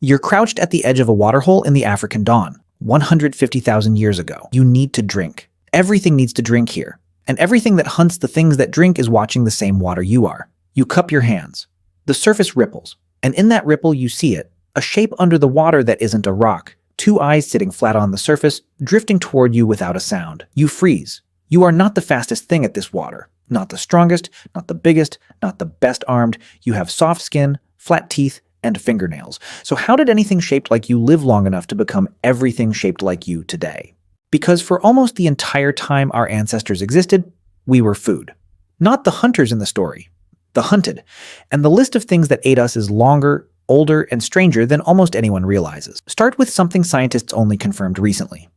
You're crouched at the edge of a waterhole in the African dawn, 150,000 years ago. You need to drink. Everything needs to drink here. And everything that hunts the things that drink is watching the same water you are. You cup your hands. The surface ripples. And in that ripple you see it, a shape under the water that isn't a rock. Two eyes sitting flat on the surface, drifting toward you without a sound. You freeze. You are not the fastest thing at this water. Not the strongest, not the biggest, not the best armed. You have soft skin, flat teeth, and fingernails. So how did anything shaped like you live long enough to become everything shaped like you today? Because for almost the entire time our ancestors existed, we were food. Not the hunters in the story, the hunted. And the list of things that ate us is longer, older, and stranger than almost anyone realizes. Start with something scientists only confirmed recently.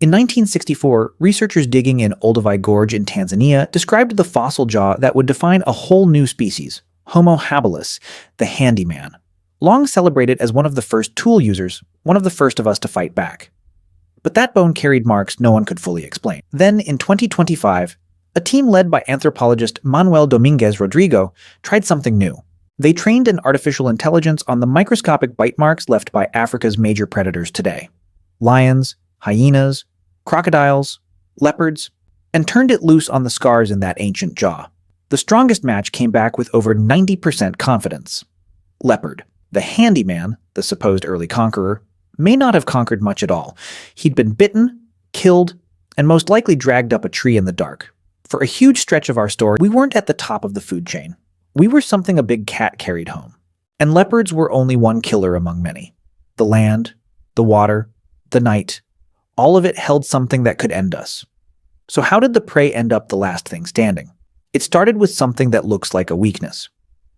In 1964, researchers digging in Olduvai Gorge in Tanzania described the fossil jaw that would define a whole new species, Homo habilis, the handyman. Long celebrated as one of the first tool users, one of the first of us to fight back. But that bone carried marks no one could fully explain. Then, in 2025, a team led by anthropologist Manuel Dominguez Rodrigo tried something new. They trained an artificial intelligence on the microscopic bite marks left by Africa's major predators today. Lions, hyenas, crocodiles, leopards, and turned it loose on the scars in that ancient jaw. The strongest match came back with over 90% confidence. Leopard. The handyman, the supposed early conqueror, may not have conquered much at all. He'd been bitten, killed, and most likely dragged up a tree in the dark. For a huge stretch of our story, we weren't at the top of the food chain. We were something a big cat carried home. And leopards were only one killer among many. The land, the water, the night, all of it held something that could end us. So how did the prey end up the last thing standing? It started with something that looks like a weakness.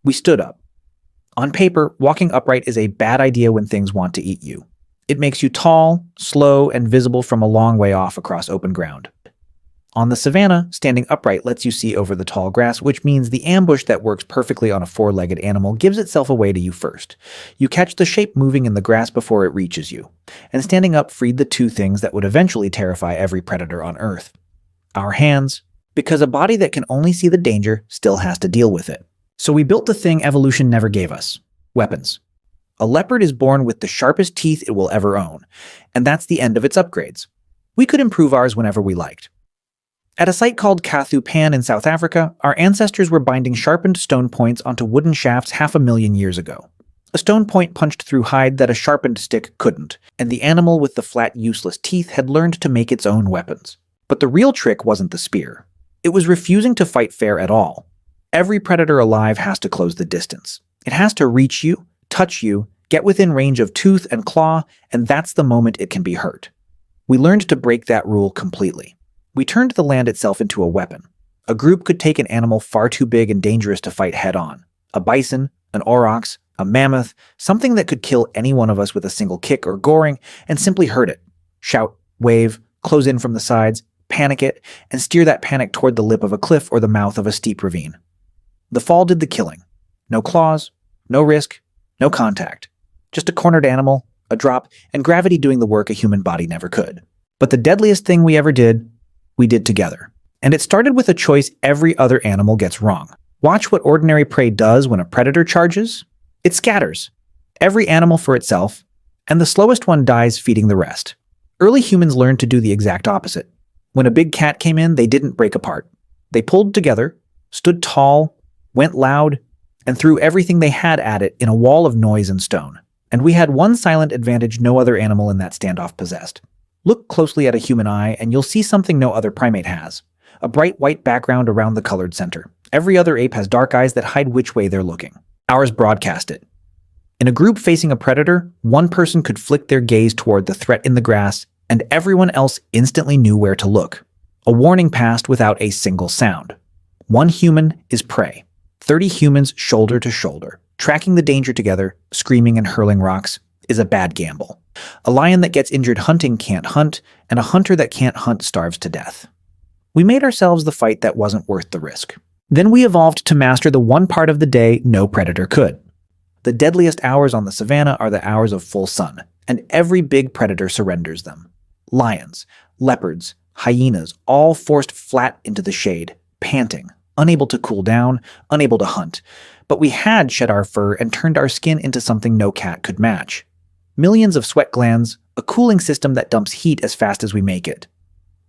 We stood up. On paper, walking upright is a bad idea when things want to eat you. It makes you tall, slow, and visible from a long way off across open ground. On the savanna, standing upright lets you see over the tall grass, which means the ambush that works perfectly on a four-legged animal gives itself away to you first. You catch the shape moving in the grass before it reaches you. And standing up freed the two things that would eventually terrify every predator on Earth. Our hands, because a body that can only see the danger still has to deal with it. So we built the thing evolution never gave us. Weapons. A leopard is born with the sharpest teeth it will ever own, and that's the end of its upgrades. We could improve ours whenever we liked. At a site called Kathu Pan in South Africa, our ancestors were binding sharpened stone points onto wooden shafts 500,000 years ago. A stone point punched through hide that a sharpened stick couldn't, and the animal with the flat, useless teeth had learned to make its own weapons. But the real trick wasn't the spear. It was refusing to fight fair at all. Every predator alive has to close the distance. It has to reach you, touch you, get within range of tooth and claw, and that's the moment it can be hurt. We learned to break that rule completely. We turned the land itself into a weapon. A group could take an animal far too big and dangerous to fight head-on. A bison, an aurochs, a mammoth, something that could kill any one of us with a single kick or goring, and simply hurt it. Shout, wave, close in from the sides, panic it, and steer that panic toward the lip of a cliff or the mouth of a steep ravine. The fall did the killing. No claws, no risk, no contact. Just a cornered animal, a drop, and gravity doing the work a human body never could. But the deadliest thing we ever did, we did together. And it started with a choice every other animal gets wrong. Watch what ordinary prey does when a predator charges. It scatters. Every animal for itself, and the slowest one dies feeding the rest. Early humans learned to do the exact opposite. When a big cat came in, they didn't break apart. They pulled together, stood tall, went loud, and threw everything they had at it in a wall of noise and stone. And we had one silent advantage no other animal in that standoff possessed. Look closely at a human eye and you'll see something no other primate has. A bright white background around the colored center. Every other ape has dark eyes that hide which way they're looking. Ours broadcast it. In a group facing a predator, one person could flick their gaze toward the threat in the grass, and everyone else instantly knew where to look. A warning passed without a single sound. One human is prey. 30 humans shoulder to shoulder, tracking the danger together, screaming and hurling rocks, is a bad gamble. A lion that gets injured hunting can't hunt, and a hunter that can't hunt starves to death. We made ourselves the fight that wasn't worth the risk. Then we evolved to master the one part of the day no predator could. The deadliest hours on the savanna are the hours of full sun, and every big predator surrenders them. Lions, leopards, hyenas, all forced flat into the shade, panting, unable to cool down, unable to hunt. But we had shed our fur and turned our skin into something no cat could match. millions of sweat glands, a cooling system that dumps heat as fast as we make it.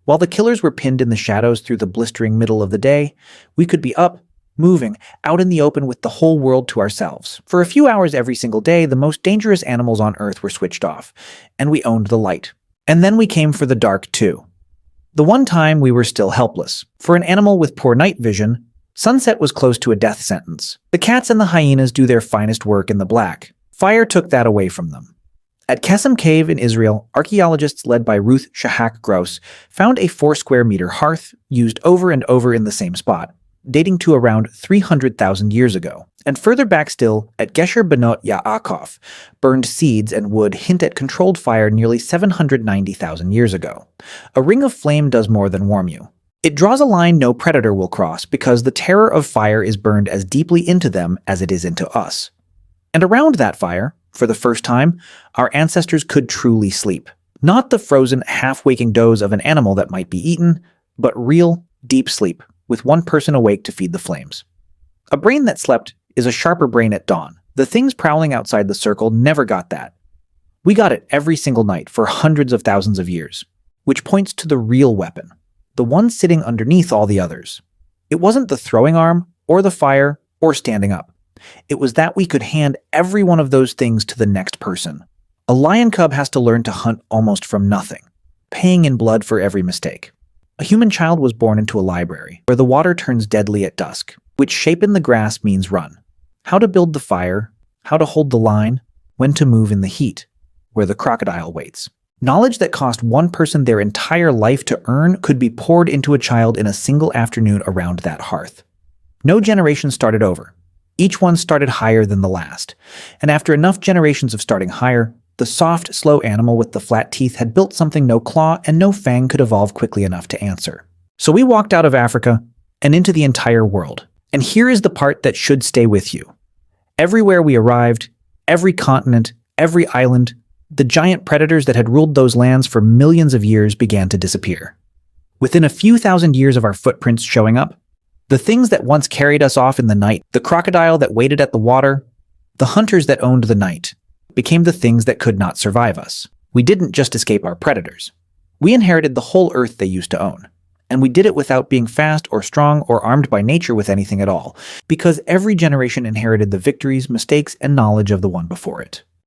While the killers were pinned in the shadows through the blistering middle of the day, we could be up, moving, out in the open with the whole world to ourselves. For a few hours every single day, the most dangerous animals on Earth were switched off, and we owned the light. And then we came for the dark too. The one time we were still helpless. For an animal with poor night vision, sunset was close to a death sentence. The cats and the hyenas do their finest work in the black. Fire took that away from them. At Kesem Cave in Israel, archaeologists led by Ruth Shahak Gross found a 4-square-meter hearth used over and over in the same spot, dating to around 300,000 years ago. And further back still, at Gesher Benot Yaakov, burned seeds and wood hint at controlled fire nearly 790,000 years ago. A ring of flame does more than warm you. It draws a line no predator will cross because the terror of fire is burned as deeply into them as it is into us. And around that fire, for the first time, our ancestors could truly sleep. Not the frozen, half-waking doze of an animal that might be eaten, but real, deep sleep, with one person awake to feed the flames. A brain that slept is a sharper brain at dawn. The things prowling outside the circle never got that. We got it every single night for hundreds of thousands of years, which points to the real weapon, the one sitting underneath all the others. It wasn't the throwing arm, or the fire, or standing up. It was that we could hand every one of those things to the next person. A lion cub has to learn to hunt almost from nothing, paying in blood for every mistake. A human child was born into a library, where the water turns deadly at dusk, which shape in the grass means run. How to build the fire, how to hold the line, when to move in the heat, where the crocodile waits. Knowledge that cost one person their entire life to earn could be poured into a child in a single afternoon around that hearth. No generation started over. Each one started higher than the last, and after enough generations of starting higher, the soft, slow animal with the flat teeth had built something no claw and no fang could evolve quickly enough to answer. So we walked out of Africa and into the entire world. And here is the part that should stay with you. Everywhere we arrived, every continent, every island, the giant predators that had ruled those lands for millions of years began to disappear. Within a few thousand years of our footprints showing up, the things that once carried us off in the night, the crocodile that waited at the water, the hunters that owned the night, became the things that could not survive us. We didn't just escape our predators. We inherited the whole earth they used to own. And we did it without being fast or strong or armed by nature with anything at all, because every generation inherited the victories, mistakes, and knowledge of the one before it.